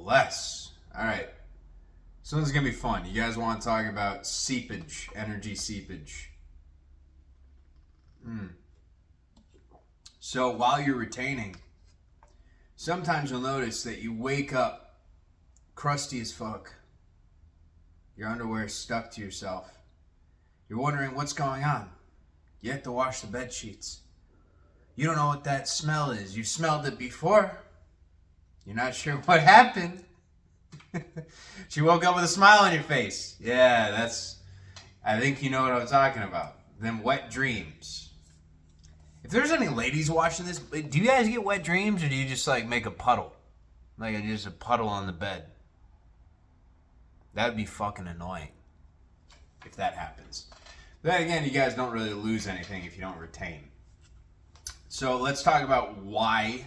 bless. All right. This one's going to be fun. You guys want to talk about seepage, energy seepage. So while you're retaining, sometimes you'll notice that you wake up crusty as fuck. Your underwear is stuck to yourself. You're wondering what's going on. You have to wash the bed sheets. You don't know what that smell is. You've smelled it before. You're not sure what happened. She woke up with a smile on your face. Yeah, I think you know what I'm talking about. Them wet dreams. If there's any ladies watching this, do you guys get wet dreams or do you just like make a puddle? Like just a puddle on the bed? That would be fucking annoying if that happens. But then again, you guys don't really lose anything if you don't retain. So let's talk about why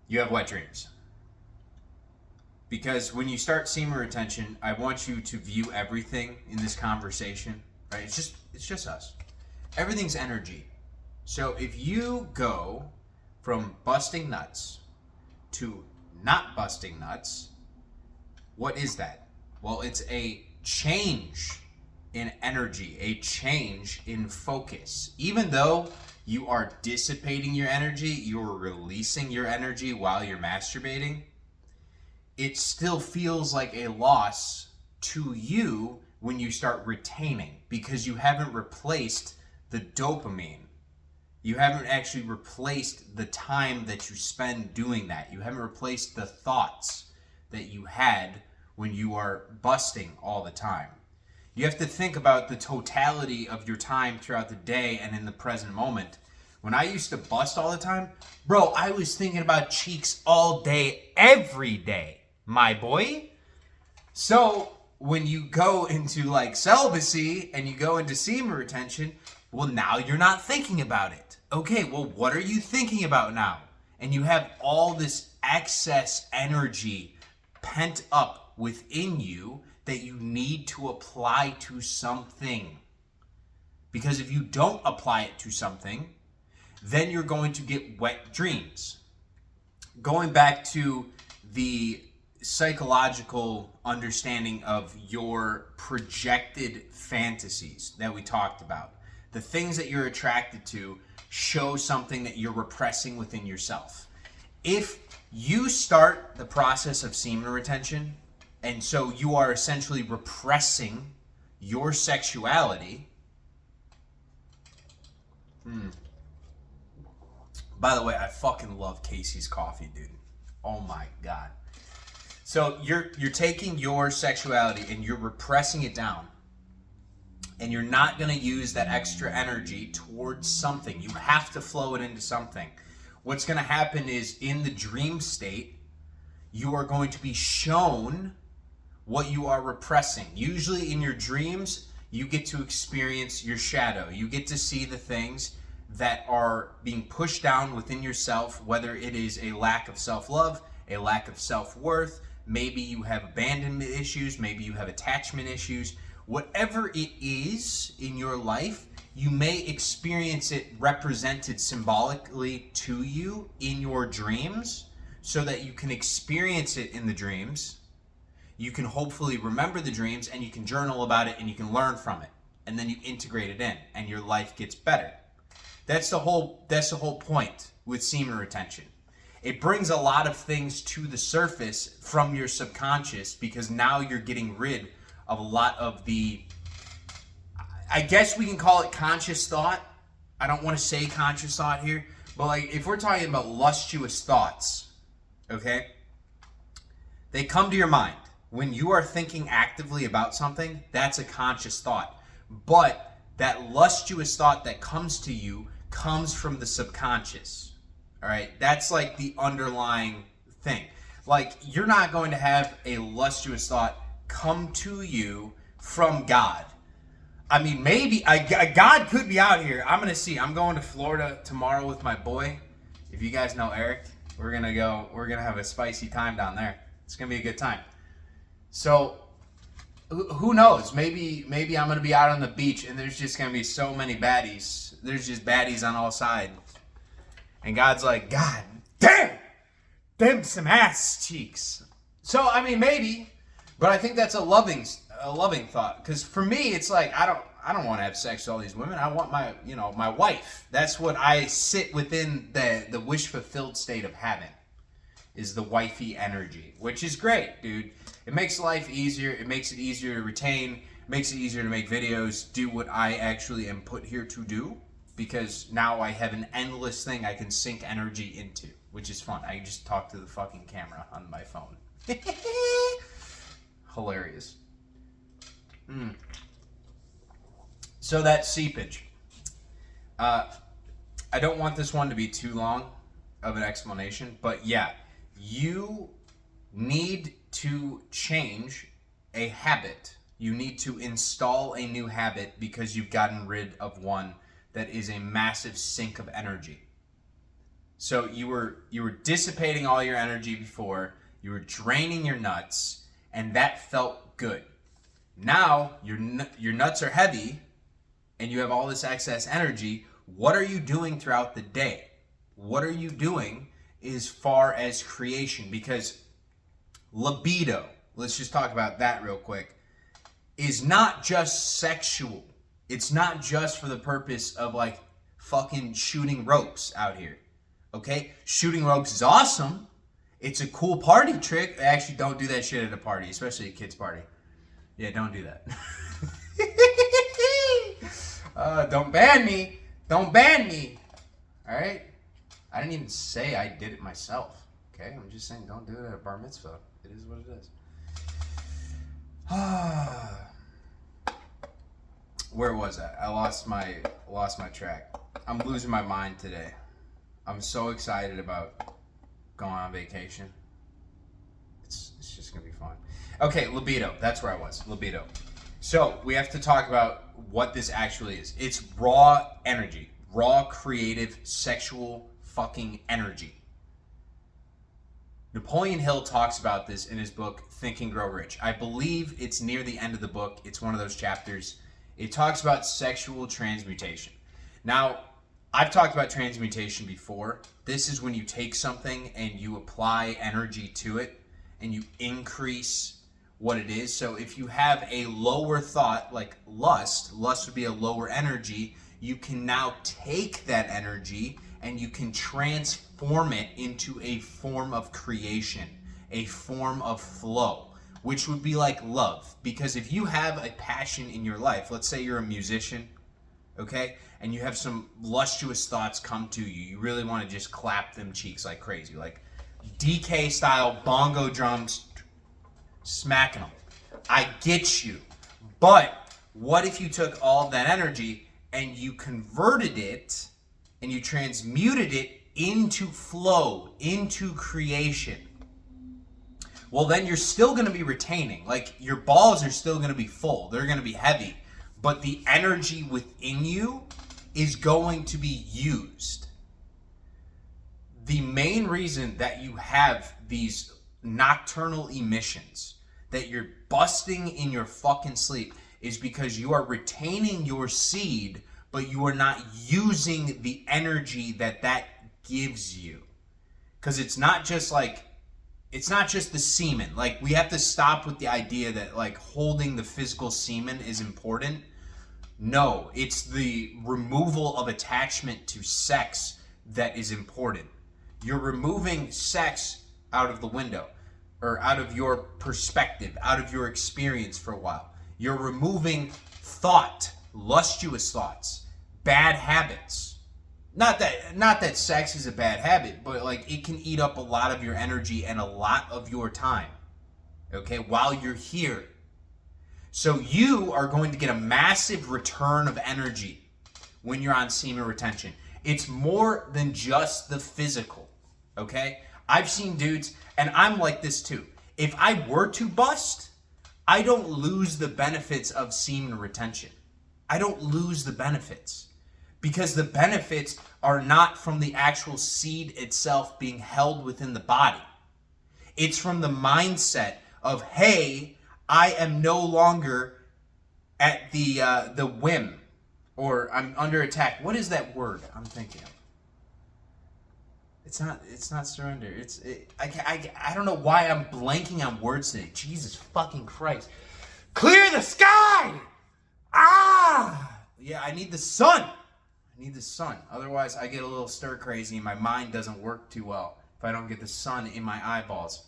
you have wet dreams. Because when you start semen retention, I want you to view everything in this conversation, right? It's just us. Everything's energy. So if you go from busting nuts to not busting nuts, what is that? Well, it's a change in energy, a change in focus. Even though you are dissipating your energy, you're releasing your energy while you're masturbating, it still feels like a loss to you when you start retaining because you haven't replaced the dopamine. You haven't actually replaced the time that you spend doing that. You haven't replaced the thoughts that you had when you are busting all the time. You have to think about the totality of your time throughout the day and in the present moment. When I used to bust all the time, bro, I was thinking about cheeks all day, every day, my boy. So when you go into like celibacy and you go into semen retention, well, now you're not thinking about it. Okay, well, what are you thinking about now? And you have all this excess energy pent up within you that you need to apply to something. Because if you don't apply it to something, then you're going to get wet dreams. Going back to the psychological understanding of your projected fantasies that we talked about, the things that you're attracted to show something that you're repressing within yourself. If you start the process of semen retention, and so you are essentially repressing your sexuality. By the way, I fucking love Casey's coffee, dude. Oh my God. So you're taking your sexuality and you're repressing it down. And you're not going to use that extra energy towards something. You have to flow it into something. What's going to happen is in the dream state, you are going to be shown what you are repressing. Usually in your dreams, you get to experience your shadow. You get to see the things that are being pushed down within yourself, whether it is a lack of self-love, a lack of self-worth, maybe you have abandonment issues, maybe you have attachment issues. Whatever it is in your life, you may experience it represented symbolically to you in your dreams so that you can experience it in the dreams. You can hopefully remember the dreams and you can journal about it and you can learn from it. And then you integrate it in and your life gets better. That's the whole point with semen retention. It brings a lot of things to the surface from your subconscious because now you're getting rid of a lot of the, I guess we can call it conscious thought. I don't want to say conscious thought here, but like if we're talking about lustuous thoughts, okay? They come to your mind. When you are thinking actively about something, that's a conscious thought. But that lustuous thought that comes to you comes from the subconscious. All right? That's like the underlying thing. Like you're not going to have a lustuous thought come to you from God. I mean, maybe God could be out here. I'm going to see. I'm going to Florida tomorrow with my boy. If you guys know Eric, we're going to have a spicy time down there. It's going to be a good time. So who knows? Maybe I'm going to be out on the beach and there's just going to be so many baddies. There's just baddies on all sides. And God's like, God damn, them some ass cheeks. So, I mean, maybe, but I think that's a loving thought. Because for me, it's like, I don't want to have sex with all these women. I want my wife. That's what I sit within the wish fulfilled state of having, is the wifey energy, which is great, dude. It makes life easier. It makes it easier to retain. It makes it easier to make videos, do what I actually am put here to do, because now I have an endless thing I can sink energy into, which is fun. I just talk to the fucking camera on my phone. Hilarious. So that's seepage. I don't want this one to be too long of an explanation, but yeah, you need to change a habit. You need to install a new habit because you've gotten rid of one that is a massive sink of energy. So you were dissipating all your energy before, you were draining your nuts, and that felt good. Now your nuts are heavy and you have all this excess energy. What are you doing throughout the day? What are you doing as far as creation? Because libido, let's just talk about that real quick, is not just sexual. It's not just for the purpose of like fucking shooting ropes out here. Okay? Shooting ropes is awesome. It's a cool party trick. Actually, don't do that shit at a party, especially a kid's party. Yeah, don't do that. Don't ban me. Don't ban me. All right? I didn't even say I did it myself. Okay? I'm just saying don't do it at a bar mitzvah. It is what it is. Where was I? I lost my track. I'm losing my mind today. I'm so excited about going on vacation. It's just gonna be fun. Okay, libido. That's where I was. Libido. So we have to talk about what this actually is. It's raw energy. Raw, creative, sexual fucking energy. Napoleon Hill talks about this in his book, Think and Grow Rich. I believe it's near the end of the book. It's one of those chapters. It talks about sexual transmutation. Now, I've talked about transmutation before. This is when you take something and you apply energy to it and you increase what it is. So if you have a lower thought, like lust would be a lower energy, you can now take that energy and you can transform it into a form of creation, a form of flow, which would be like love. Because if you have a passion in your life, let's say you're a musician, okay, and you have some lustrous thoughts come to you, you really want to just clap them cheeks like crazy, like DK style bongo drums, smacking them. I get you. But what if you took all of that energy and you converted it and you transmuted it into flow, into creation? Well, then you're still going to be retaining. Like, your balls are still going to be full. They're going to be heavy. But the energy within you is going to be used. The main reason that you have these nocturnal emissions, that you're busting in your fucking sleep, is because you are retaining your seed, but you are not using the energy that gives you. Because it's not just the semen. Like, we have to stop with the idea that like holding the physical semen is important. No, it's the removal of attachment to sex that is important. You're removing sex out of the window, or out of your perspective, out of your experience for a while. You're removing thought, lustrous thoughts, bad habits. Not that sex is a bad habit, but like it can eat up a lot of your energy and a lot of your time, okay, while you're here. So you are going to get a massive return of energy when you're on semen retention. It's more than just the physical, okay? I've seen dudes, and I'm like this too. If I were to bust, I don't lose the benefits of semen retention. I don't lose the benefits. Because the benefits are not from the actual seed itself being held within the body. It's from the mindset of, hey, I am no longer at the whim, or I'm under attack. What is that word I'm thinking of? It's not surrender. I don't know why I'm blanking on words today. Jesus fucking Christ. Clear the sky! Ah! Yeah, I need the sun. I need the sun. Otherwise, I get a little stir crazy and my mind doesn't work too well if I don't get the sun in my eyeballs.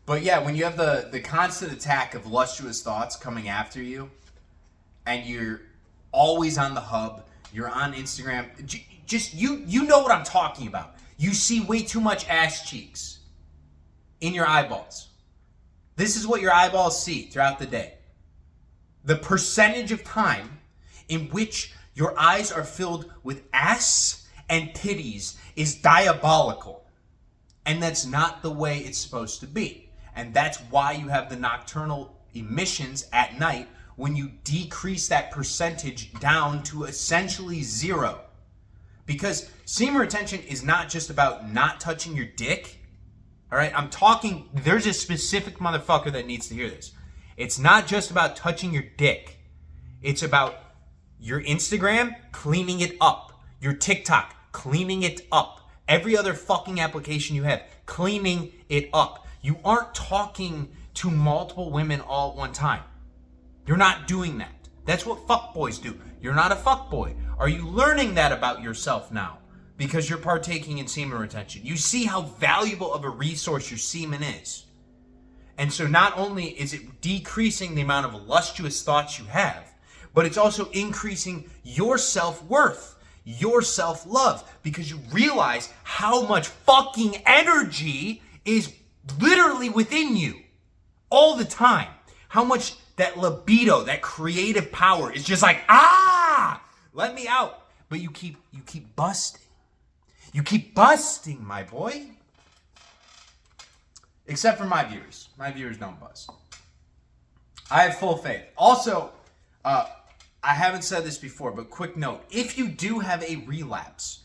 But yeah, when you have the constant attack of lustrous thoughts coming after you, and you're always on the hub, you're on Instagram, just you know what I'm talking about. You see way too much ass cheeks in your eyeballs. This is what your eyeballs see throughout the day. The percentage of time in which your eyes are filled with ass and titties is diabolical. And that's not the way it's supposed to be. And that's why you have the nocturnal emissions at night when you decrease that percentage down to essentially zero. Because semen retention is not just about not touching your dick. All right, I'm talking, there's a specific motherfucker that needs to hear this. It's not just about touching your dick. It's about your Instagram, cleaning it up. Your TikTok, cleaning it up. Every other fucking application you have, cleaning it up. You aren't talking to multiple women all at one time. You're not doing that. That's what fuckboys do. You're not a fuckboy. Are you learning that about yourself now? Because you're partaking in semen retention. You see how valuable of a resource your semen is. And so not only is it decreasing the amount of lustrous thoughts you have, but it's also increasing your self-worth, your self-love, because you realize how much fucking energy is literally within you all the time. How much that libido, that creative power is just like, let me out. But you keep busting. You keep busting, my boy. Except for my viewers. My viewers don't bust. I have full faith. Also, I haven't said this before, but quick note. If you do have a relapse,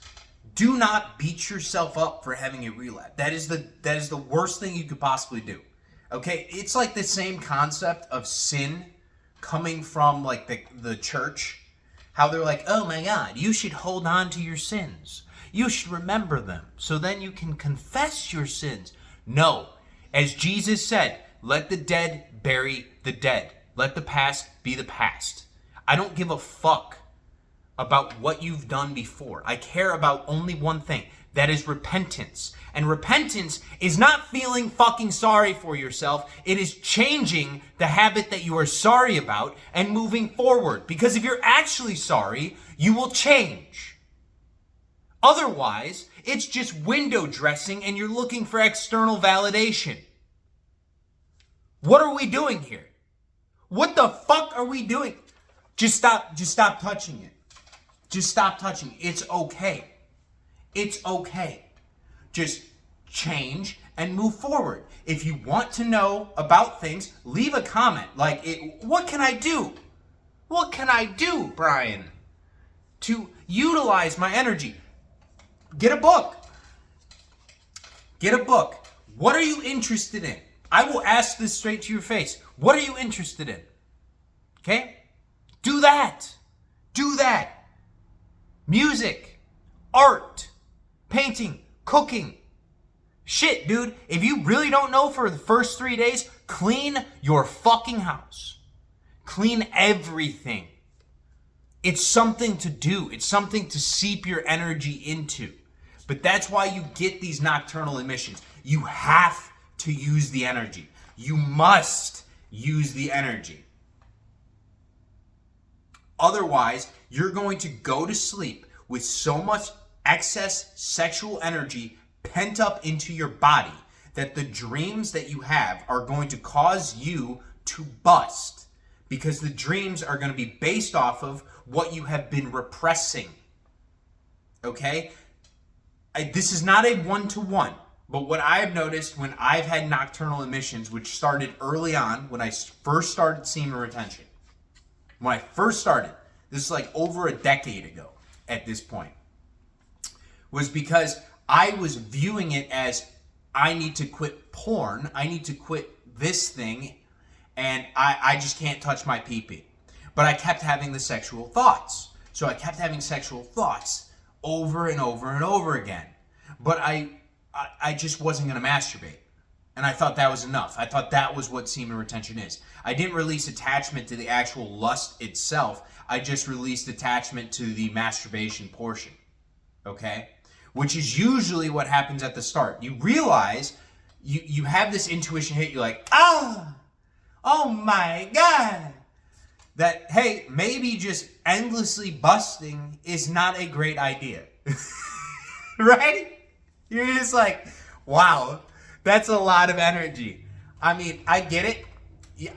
do not beat yourself up for having a relapse. That is the worst thing you could possibly do. Okay? It's like the same concept of sin coming from like the church. How they're like, oh my God, you should hold on to your sins. You should remember them so then you can confess your sins. No. As Jesus said, let the dead bury the dead. Let the past be the past. I don't give a fuck about what you've done before. I care about only one thing. That is repentance. And repentance is not feeling fucking sorry for yourself. It is changing the habit that you are sorry about and moving forward. Because if you're actually sorry, you will change. Otherwise, it's just window dressing and you're looking for external validation. What are we doing here? What the fuck are we doing? Just stop touching it. Just stop touching it. It's okay. It's okay. Just change and move forward. If you want to know about things, leave a comment. Like, what can I do? What can I do, Brian, to utilize my energy? Get a book. Get a book. What are you interested in? I will ask this straight to your face. What are you interested in? Okay? Do that. Do that. Music, art, painting, cooking. Shit, dude. If you really don't know for the first 3 days, clean your fucking house. Clean everything. It's something to do. It's something to seep your energy into. But that's why you get these nocturnal emissions. You have to use the energy. You must use the energy. Otherwise, you're going to go to sleep with so much excess sexual energy pent up into your body that the dreams that you have are going to cause you to bust. Because the dreams are going to be based off of what you have been repressing. Okay? This is not a one-to-one. But what I have noticed when I've had nocturnal emissions, which started early on when I first started semen retention. When I first started, this is like over a decade ago at this point, was because I was viewing it as I need to quit porn, I need to quit this thing, and I just can't touch my pee-pee. But I kept having the sexual thoughts. So I kept having sexual thoughts over and over and over again. But I just wasn't going to masturbate. And I thought that was enough. I thought that was what semen retention is. I didn't release attachment to the actual lust itself. I just released attachment to the masturbation portion. Okay? Which is usually what happens at the start. You realize, you have this intuition hit. You're like, oh my God. That, hey, maybe just endlessly busting is not a great idea. Right? You're just like, wow, that's a lot of energy. I mean, I get it.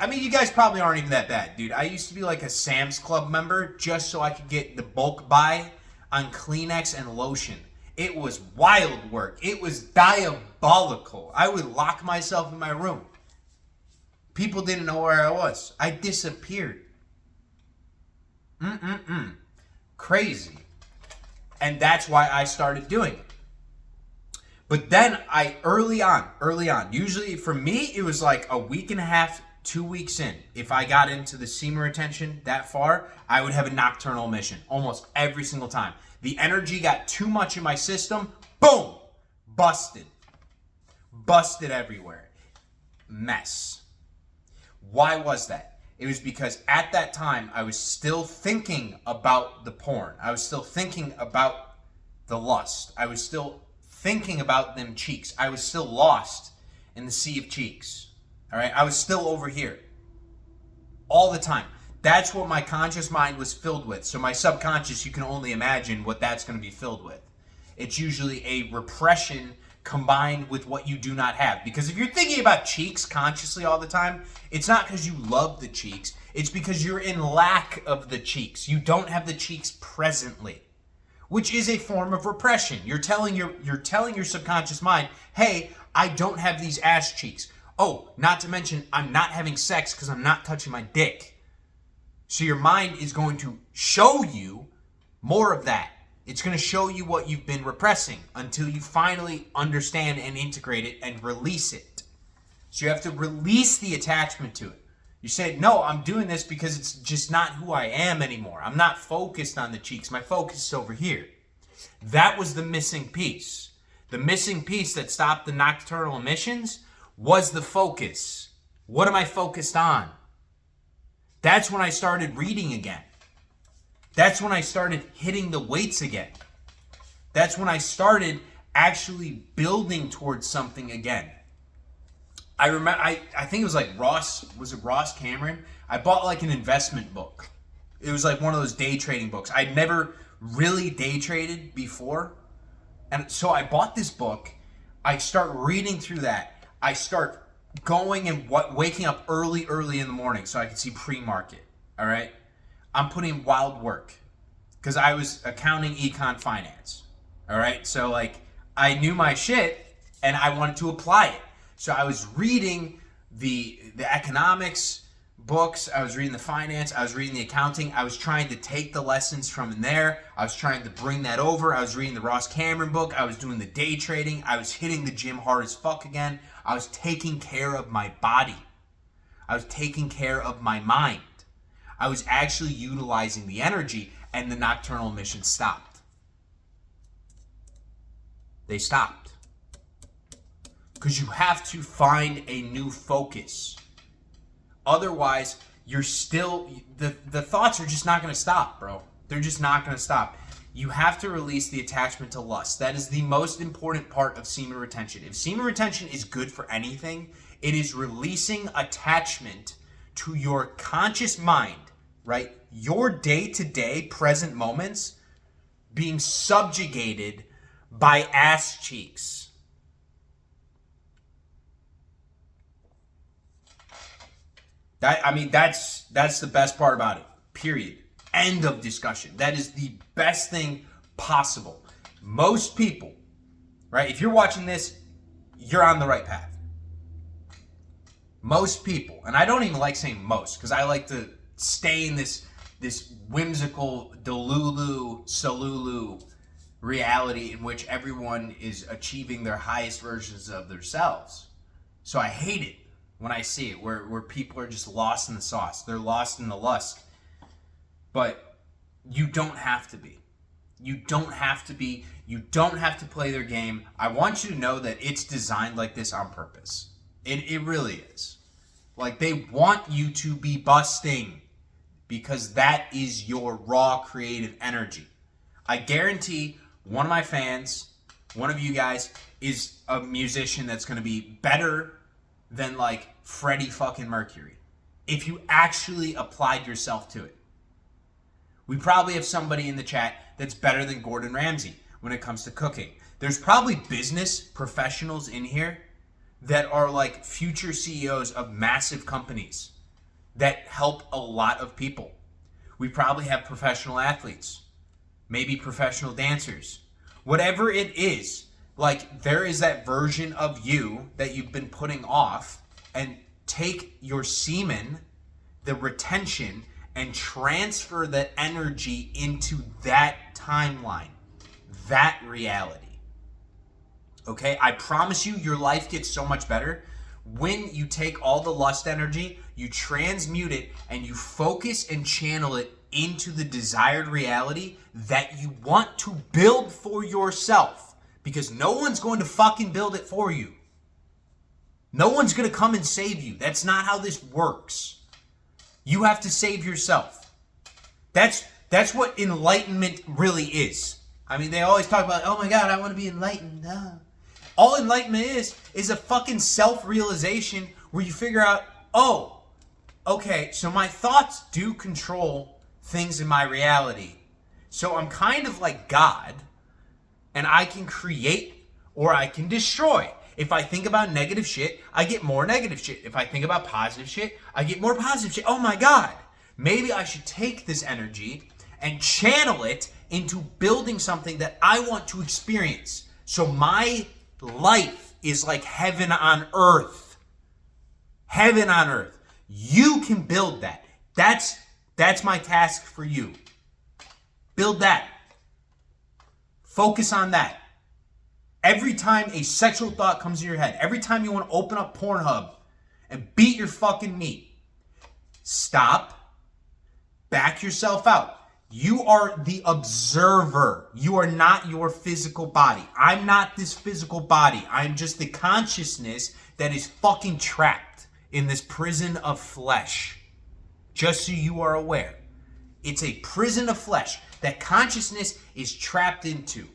I mean, you guys probably aren't even that bad, dude. I used to be like a Sam's Club member just so I could get the bulk buy on Kleenex and lotion. It was wild work. It was diabolical. I would lock myself in my room. People didn't know where I was. I disappeared. Crazy. And that's why I started doing it. But then early on, usually for me, it was like a week and a half, 2 weeks in. If I got into the semen retention that far, I would have a nocturnal emission almost every single time. The energy got too much in my system. Boom! Busted. Busted everywhere. Mess. Why was that? It was because at that time, I was still thinking about the porn. I was still thinking about the lust. I was still thinking about them cheeks. I was still lost in the sea of cheeks. All right? I was still over here. All the time. That's what my conscious mind was filled with. So my subconscious, you can only imagine what that's going to be filled with. It's usually a repression combined with what you do not have. Because if you're thinking about cheeks consciously all the time, it's not because you love the cheeks. It's because you're in lack of the cheeks. You don't have the cheeks presently, which is a form of repression. You're telling your subconscious mind, hey, I don't have these ass cheeks. Oh, not to mention, I'm not having sex because I'm not touching my dick. So your mind is going to show you more of that. It's going to show you what you've been repressing until you finally understand and integrate it and release it. So you have to release the attachment to it. You say, no, I'm doing this because it's just not who I am anymore. I'm not focused on the cheeks. My focus is over here. That was the missing piece. The missing piece that stopped the nocturnal emissions was the focus. What am I focused on? That's when I started reading again. That's when I started hitting the weights again. That's when I started actually building towards something again. I remember, I think it was like was it Ross Cameron? I bought like an investment book. It was like one of those day trading books. I'd never really day traded before. And so I bought this book. I start reading through that. I start going and waking up early in the morning so I could see pre-market. All right. I'm putting in wild work because I was accounting, econ, finance. All right. So like I knew my shit and I wanted to apply it. So I was reading the economics books. I was reading the finance. I was reading the accounting. I was trying to take the lessons from there. I was trying to bring that over. I was reading the Ross Cameron book. I was doing the day trading. I was hitting the gym hard as fuck again. I was taking care of my body. I was taking care of my mind. I was actually utilizing the energy, and the nocturnal emissions stopped. They stopped. Because you have to find a new focus. Otherwise, you're still, the thoughts are just not going to stop, bro. They're just not going to stop. You have to release the attachment to lust. That is the most important part of semen retention. If semen retention is good for anything, it is releasing attachment to your conscious mind, right? Your day-to-day present moments being subjugated by ass cheeks. That's the best part about it. Period. End of discussion. That is the best thing possible. Most people, right? If you're watching this, you're on the right path. Most people, and I don't even like saying most, because I like to stay in this whimsical Delulu, Salulu reality in which everyone is achieving their highest versions of themselves. So I hate it when I see it, where people are just lost in the sauce. They're lost in the lust. But you don't have to be. You don't have to be, you don't have to play their game. I want you to know that it's designed like this on purpose. It really is. Like, they want you to be busting because that is your raw creative energy. I guarantee one of my fans, one of you guys, is a musician that's going to be better than like Freddie fucking Mercury if you actually applied yourself to it. We probably have somebody in the chat that's better than Gordon Ramsay when it comes to cooking. There's probably business professionals in here that are like future CEOs of massive companies that help a lot of people. We probably have professional athletes, maybe professional dancers. Whatever it is, like, there is that version of you that you've been putting off, and take your semen, the retention, and transfer that energy into that timeline, that reality. Okay? I promise you, your life gets so much better when you take all the lust energy, you transmute it, and you focus and channel it into the desired reality that you want to build for yourself. Because no one's going to fucking build it for you. No one's going to come and save you. That's not how this works. You have to save yourself. That's what enlightenment really is. I mean, they always talk about, oh my God, I want to be enlightened. All enlightenment is a fucking self-realization where you figure out, oh, okay, so my thoughts do control things in my reality. So I'm kind of like God, and I can create or I can destroy. If I think about negative shit, I get more negative shit. If I think about positive shit, I get more positive shit. Oh my God, maybe I should take this energy and channel it into building something that I want to experience. So my life is like heaven on earth. Heaven on earth. You can build that. That's my task for you. Build that. Focus on that. Every time a sexual thought comes in your head, every time you want to open up Pornhub and beat your fucking meat, stop, back yourself out. You are the observer. You are not your physical body. I'm not this physical body. I'm just the consciousness that is fucking trapped in this prison of flesh. Just so you are aware. It's a prison of flesh that consciousness is trapped into.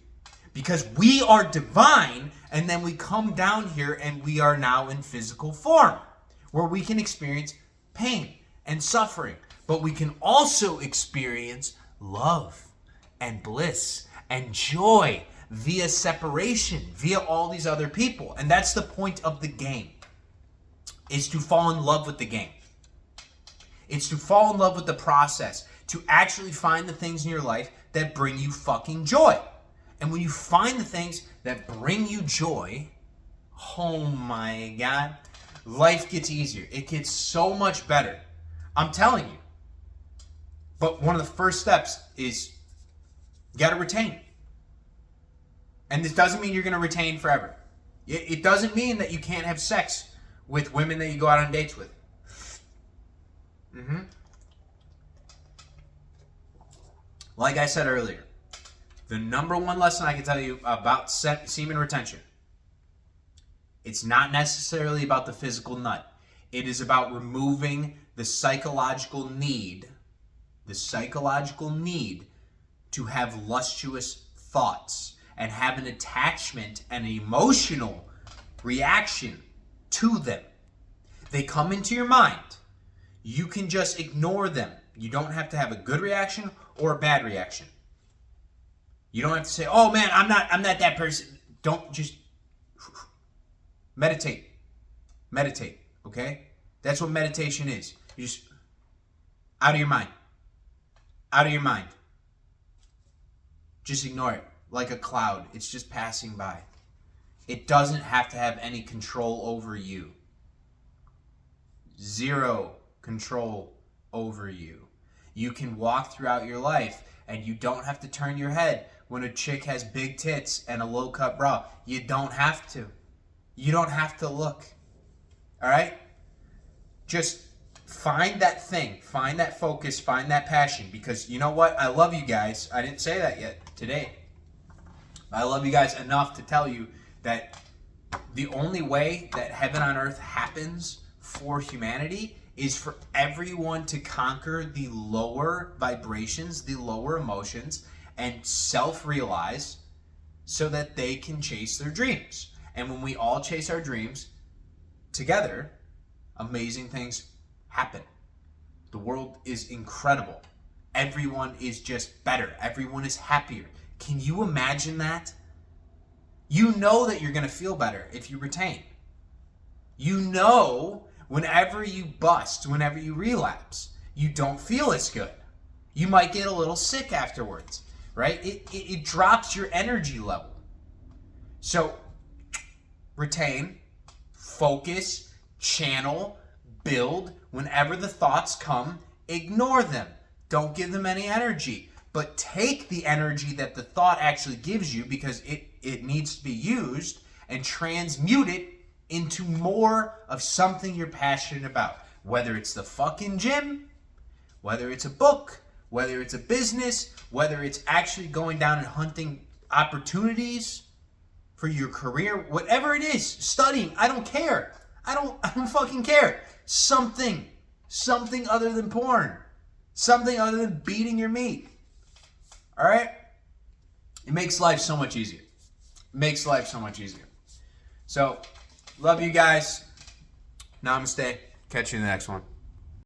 Because we are divine, and then we come down here and we are now in physical form, where we can experience pain and suffering, but we can also experience love and bliss and joy via separation, via all these other people. And that's the point of the game, is to fall in love with the game. It's to fall in love with the process, to actually find the things in your life that bring you fucking joy. And when you find the things that bring you joy, oh my God, life gets easier. It gets so much better. I'm telling you. But one of the first steps is you got to retain. And this doesn't mean you're going to retain forever. It doesn't mean that you can't have sex with women that you go out on dates with. Like I said earlier, the number one lesson I can tell you about semen retention, it's not necessarily about the physical nut. It is about removing the psychological need to have lustuous thoughts and have an attachment and an emotional reaction to them. They come into your mind. You can just ignore them. You don't have to have a good reaction or a bad reaction. You don't have to say, oh man, I'm not that person. Don't, just meditate. Meditate, okay? That's what meditation is. You just, out of your mind. Out of your mind. Just ignore it like a cloud. It's just passing by. It doesn't have to have any control over you. Zero control over you. You can walk throughout your life and you don't have to turn your head when a chick has big tits and a low cut bra. You don't have to. You don't have to look. All right? Just find that thing. Find that focus. Find that passion. Because you know what? I love you guys. I didn't say that yet today. I love you guys enough to tell you that the only way that heaven on earth happens for humanity is for everyone to conquer the lower vibrations, the lower emotions, and self-realize so that they can chase their dreams. And when we all chase our dreams together, amazing things happen. The world is incredible. Everyone is just better. Everyone is happier. Can you imagine that? You know that you're going to feel better if you retain. You know whenever you bust, whenever you relapse, you don't feel as good. You might get a little sick afterwards, right? It drops your energy level. So retain, focus, channel, build. Whenever the thoughts come, ignore them. Don't give them any energy. But take the energy that the thought actually gives you, because it needs to be used, and transmute it into more of something you're passionate about. Whether it's the fucking gym, whether it's a book, whether it's a business, whether it's actually going down and hunting opportunities for your career, whatever it is, studying, I don't care. I don't fucking care. Something other than porn. Something other than beating your meat. All right? It makes life so much easier. So, love you guys. Namaste. Catch you in the next one.